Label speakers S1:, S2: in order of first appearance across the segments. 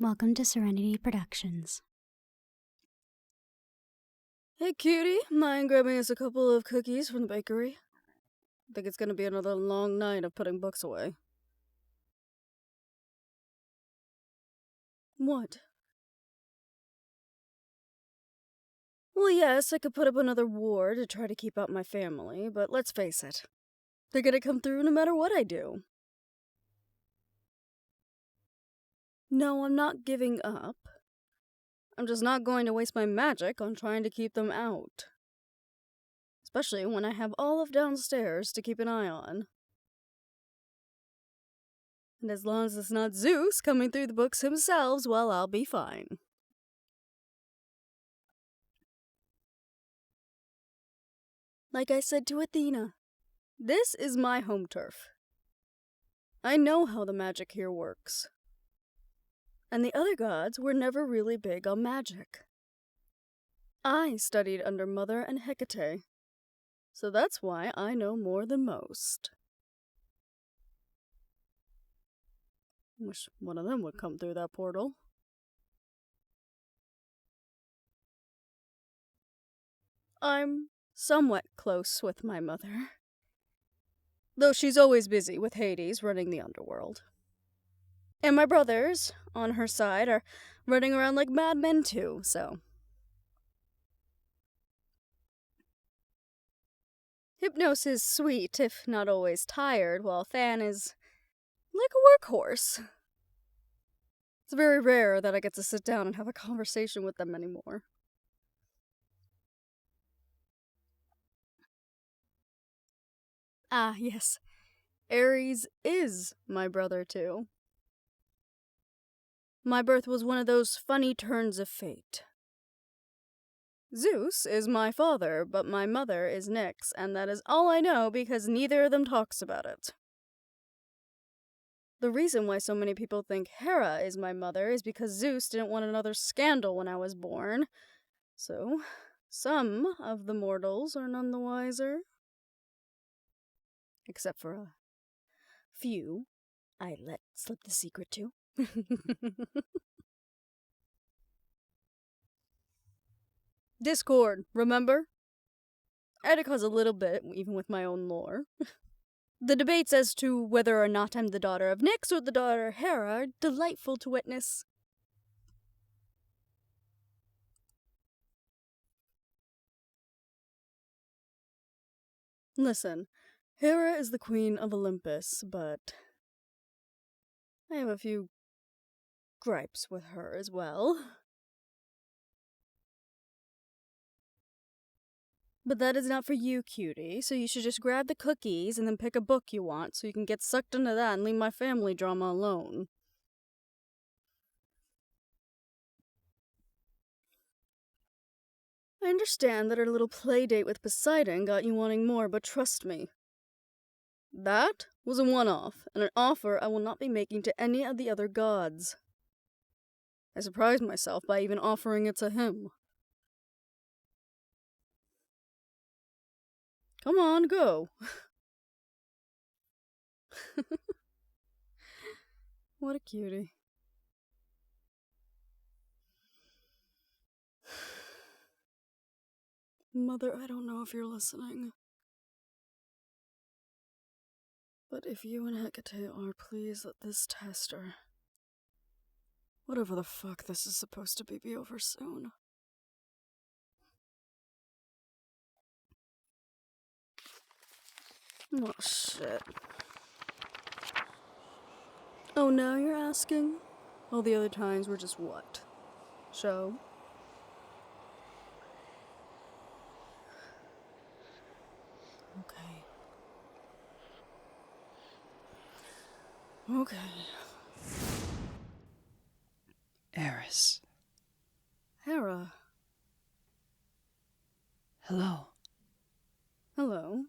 S1: Welcome to Serenity Productions.
S2: Hey cutie, mind grabbing us a couple of cookies from the bakery? I think it's gonna be another long night of putting books away. What? Well, yes, I could put up another ward to try to keep out my family, but let's face it. They're gonna come through no matter what I do. No, I'm not giving up. I'm just not going to waste my magic on trying to keep them out. Especially when I have all of downstairs to keep an eye on. And as long as it's not Zeus coming through the books himself, well, I'll be fine. Like I said to Athena, this is my home turf. I know how the magic here works. And the other gods were never really big on magic. I studied under Mother and Hecate, so that's why I know more than most. Wish one of them would come through that portal. I'm somewhat close with my mother, though she's always busy with Hades running the underworld. And my brothers, on her side, are running around like madmen too, so... Hypnos is sweet, if not always tired, while Fan is like a workhorse. It's very rare that I get to sit down and have a conversation with them anymore. Ah, yes. Ares is my brother, too. My birth was one of those funny turns of fate. Zeus is my father, but my mother is Nyx, and that is all I know because neither of them talks about it. The reason why so many people think Hera is my mother is because Zeus didn't want another scandal when I was born. So, some of the mortals are none the wiser. Except for a few I let slip the secret to. Discord, remember? I had to cause a little bit, even with my own lore. The debates as to whether or not I'm the daughter of Nyx or the daughter of Hera are delightful to witness. Listen, Hera is the queen of Olympus, but I have a few gripes with her as well. But that is not for you, cutie, so you should just grab the cookies and then pick a book you want so you can get sucked into that and leave my family drama alone. I understand that our little play date with Poseidon got you wanting more, but trust me. That was a one-off, and an offer I will not be making to any of the other gods. I surprised myself by even offering it to him. Come on, go. What a cutie. Mother, I don't know if you're listening. But if you and Hecate are, please let this test or whatever the fuck this is supposed to be over soon. Oh, shit. Oh, now you're asking? All the other times were just what? Show? Okay. Okay.
S3: Eris.
S2: Hera.
S3: Hello.
S2: Hello.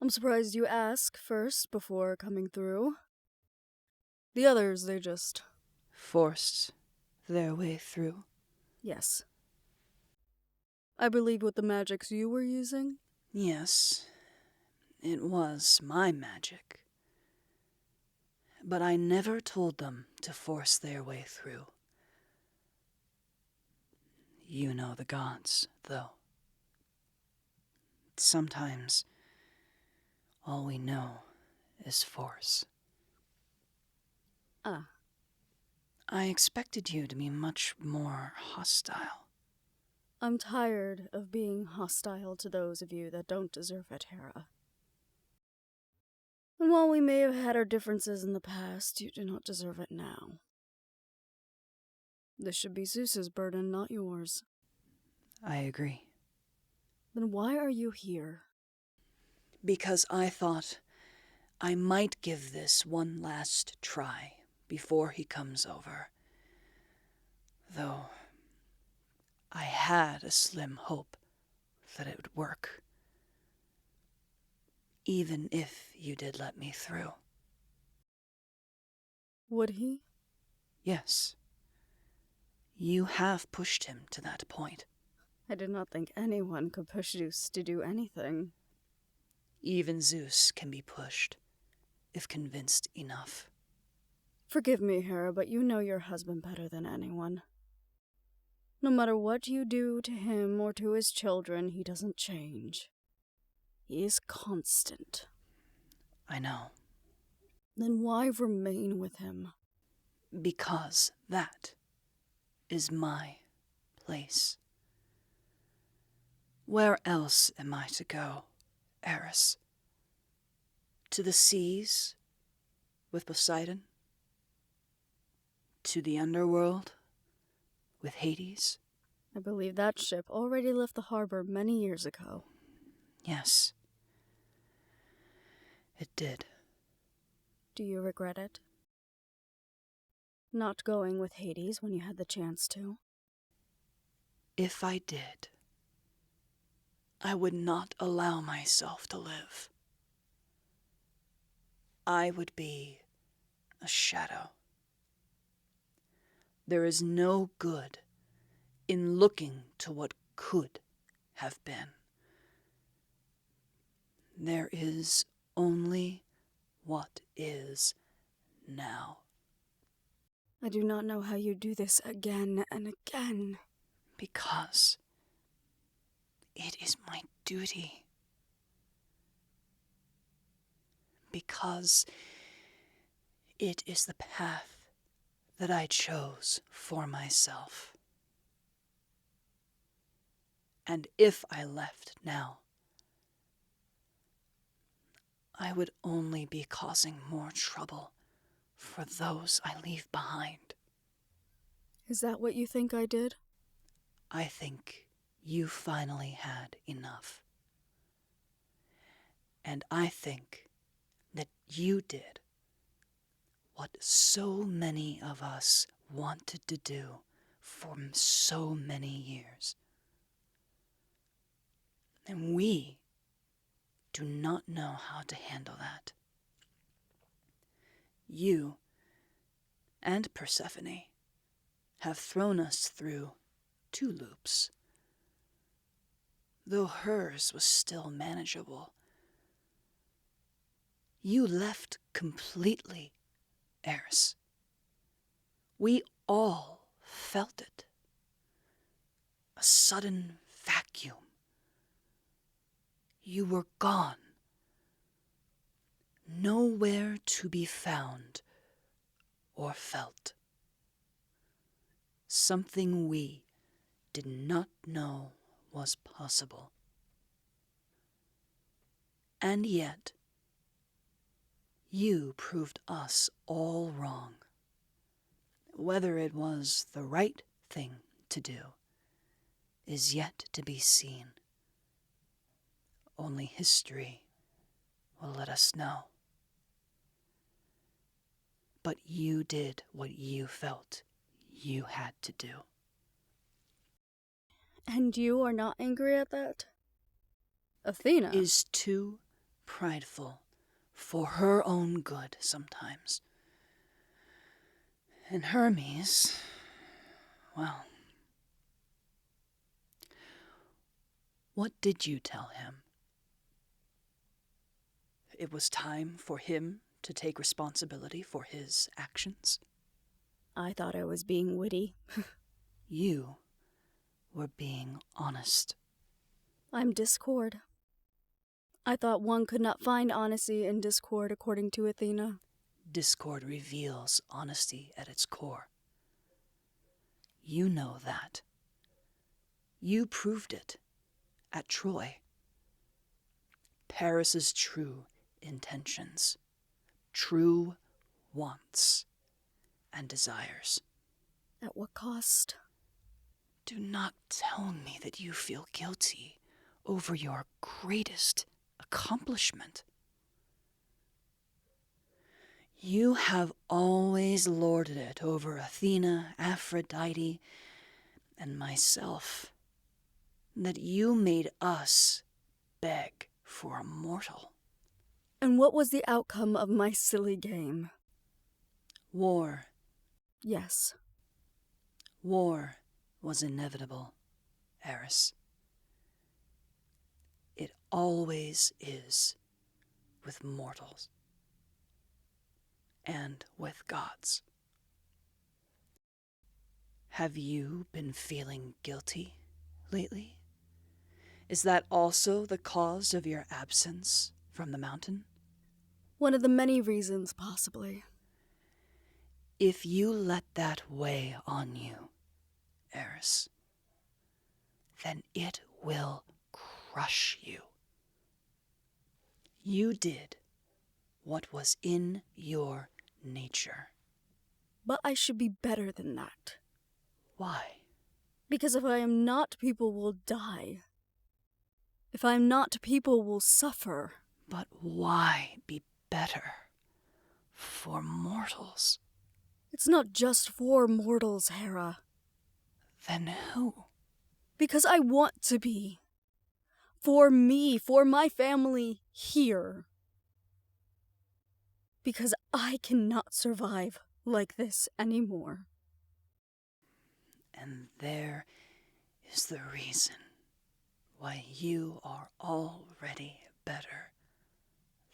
S2: I'm surprised you ask first before coming through. The others, they just...
S3: Forced their way through.
S2: Yes. I believe with the magics you were using?
S3: Yes, it was my magic. But I never told them to force their way through. You know the gods, though. Sometimes all we know is force. I expected you to be much more hostile.
S2: I'm tired of being hostile to those of you that don't deserve it, Hera. And while we may have had our differences in the past, you do not deserve it now. This should be Zeus's burden, not yours.
S3: I agree.
S2: Then why are you here?
S3: Because I thought I might give this one last try before he comes over. Though I had a slim hope that it would work. Even if you did let me through.
S2: Would he?
S3: Yes. You have pushed him to that point.
S2: I did not think anyone could push Zeus to do anything.
S3: Even Zeus can be pushed, if convinced enough.
S2: Forgive me, Hera, but you know your husband better than anyone. No matter what you do to him or to his children, he doesn't change. He is constant.
S3: I know.
S2: Then why remain with him?
S3: Because that is my place. Where else am I to go, Eris? To the seas with Poseidon? To the underworld with Hades?
S2: I believe that ship already left the harbor many years ago.
S3: Yes. It did.
S2: Do you regret it? Not going with Hades when you had the chance to?
S3: If I did, I would not allow myself to live. I would be a shadow. There is no good in looking to what could have been. There is only what is now.
S2: I do not know how you do this again and again.
S3: Because it is my duty. Because it is the path that I chose for myself. And if I left now, I would only be causing more trouble for those I leave behind.
S2: Is that what you think I did?
S3: I think you finally had enough. And I think that you did what so many of us wanted to do for so many years. And we do not know how to handle that. You and Persephone have thrown us through 2 loops, though hers was still manageable. You left completely, Eris. We all felt it. A sudden vacuum. You were gone. Nowhere to be found or felt. Something we did not know was possible. And yet, you proved us all wrong. Whether it was the right thing to do is yet to be seen. Only history will let us know. But you did what you felt you had to do.
S2: And you are not angry at that? Athena
S3: Is too prideful for her own good sometimes. And Hermes, well, what did you tell him? It was time for him to take responsibility for his actions?
S2: I thought I was being witty.
S3: You were being honest.
S2: I'm discord. I thought one could not find honesty in discord according to Athena.
S3: Discord reveals honesty at its core. You know that. You proved it at Troy. Paris's true intentions, true wants and desires.
S2: At what cost?
S3: Do not tell me that you feel guilty over your greatest accomplishment. You have always lorded it over Athena, Aphrodite, and myself, that you made us beg for a mortal.
S2: And what was the outcome of my silly game?
S3: War.
S2: Yes.
S3: War was inevitable, Eris. It always is with mortals and with gods. Have you been feeling guilty lately? Is that also the cause of your absence from the mountain?
S2: One of the many reasons, possibly.
S3: If you let that weigh on you, Eris, then it will crush you. You did what was in your nature.
S2: But I should be better than that.
S3: Why?
S2: Because if I am not, people will die. If I am not, people will suffer.
S3: But why be better for mortals?
S2: It's not just for mortals, Hera.
S3: Then who?
S2: Because I want to be. For me, for my family here. Because I cannot survive like this anymore.
S3: And there is the reason why you are already better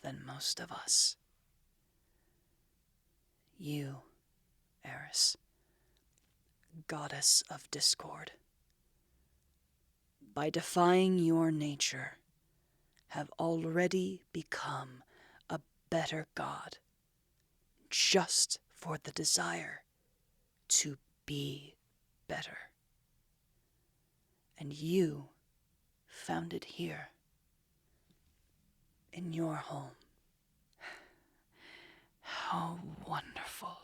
S3: than most of us. You, Eris, goddess of discord, by defying your nature, have already become a better god, just for the desire to be better. And you found it here, in your home. How wonderful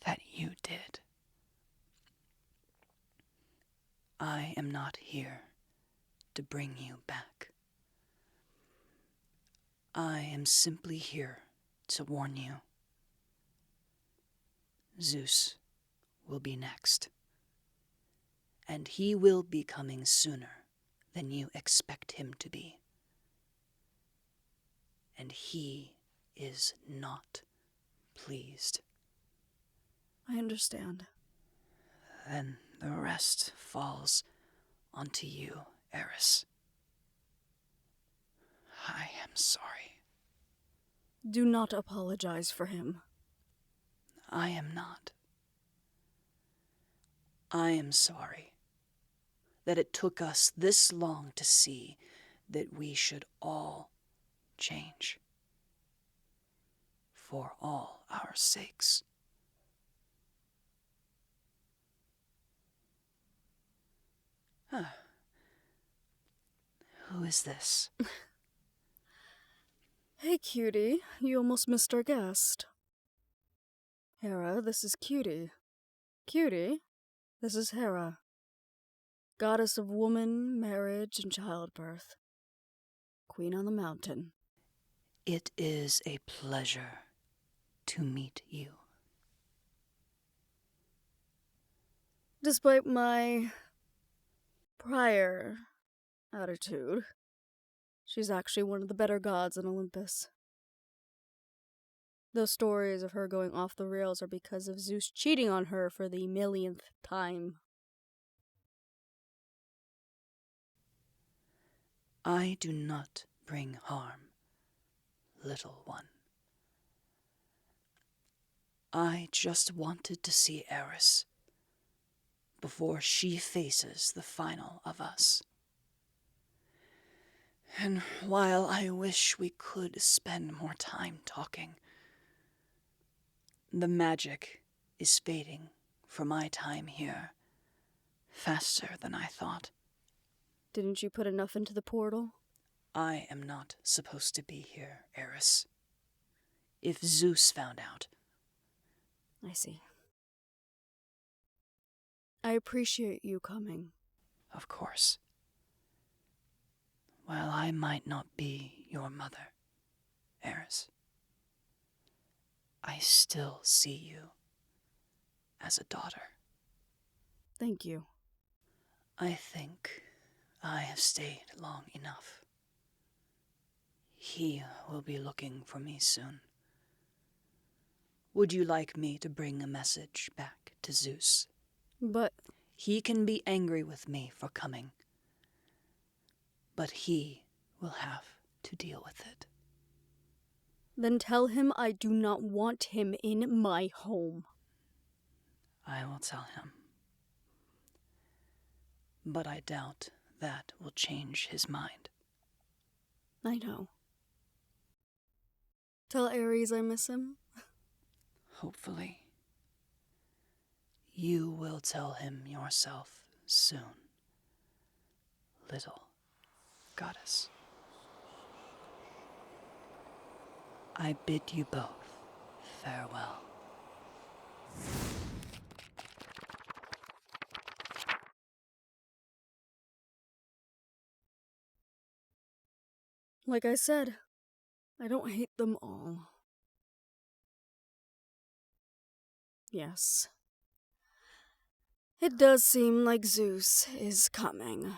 S3: that you did. I am not here to bring you back. I am simply here to warn you. Zeus will be next, and he will be coming sooner than you expect him to be. And he is not pleased.
S2: I understand.
S3: Then the rest falls onto you, Eris. I am sorry.
S2: Do not apologize for him.
S3: I am not. I am sorry that it took us this long to see that we should all change. For all our sakes. Who is this?
S2: Hey, cutie. You almost missed our guest. Hera, this is Cutie. Cutie, this is Hera. Goddess of woman, marriage, and childbirth. Queen on the mountain.
S3: It is a pleasure to meet you.
S2: Despite my prior attitude, she's actually one of the better gods in Olympus. Those stories of her going off the rails are because of Zeus cheating on her for the millionth time.
S3: I do not bring harm, little one. I just wanted to see Eris before she faces the final of us. And while I wish we could spend more time talking, the magic is fading for my time here faster than I thought.
S2: Didn't you put enough into the portal?
S3: I am not supposed to be here, Eris. If Zeus found out...
S2: I see. I appreciate you coming.
S3: Of course. While I might not be your mother, Eris, I still see you as a daughter.
S2: Thank you.
S3: I think I have stayed long enough. He will be looking for me soon. Would you like me to bring a message back to Zeus?
S2: But
S3: He can be angry with me for coming, but he will have to deal with it.
S2: then tell him I do not want him in my home.
S3: I will tell him. But I doubt that will change his mind.
S2: I know. Tell Ares I miss him.
S3: Hopefully. You will tell him yourself soon, little goddess. I bid you both farewell.
S2: Like I said, I don't hate them all. Yes. It does seem like Zeus is coming.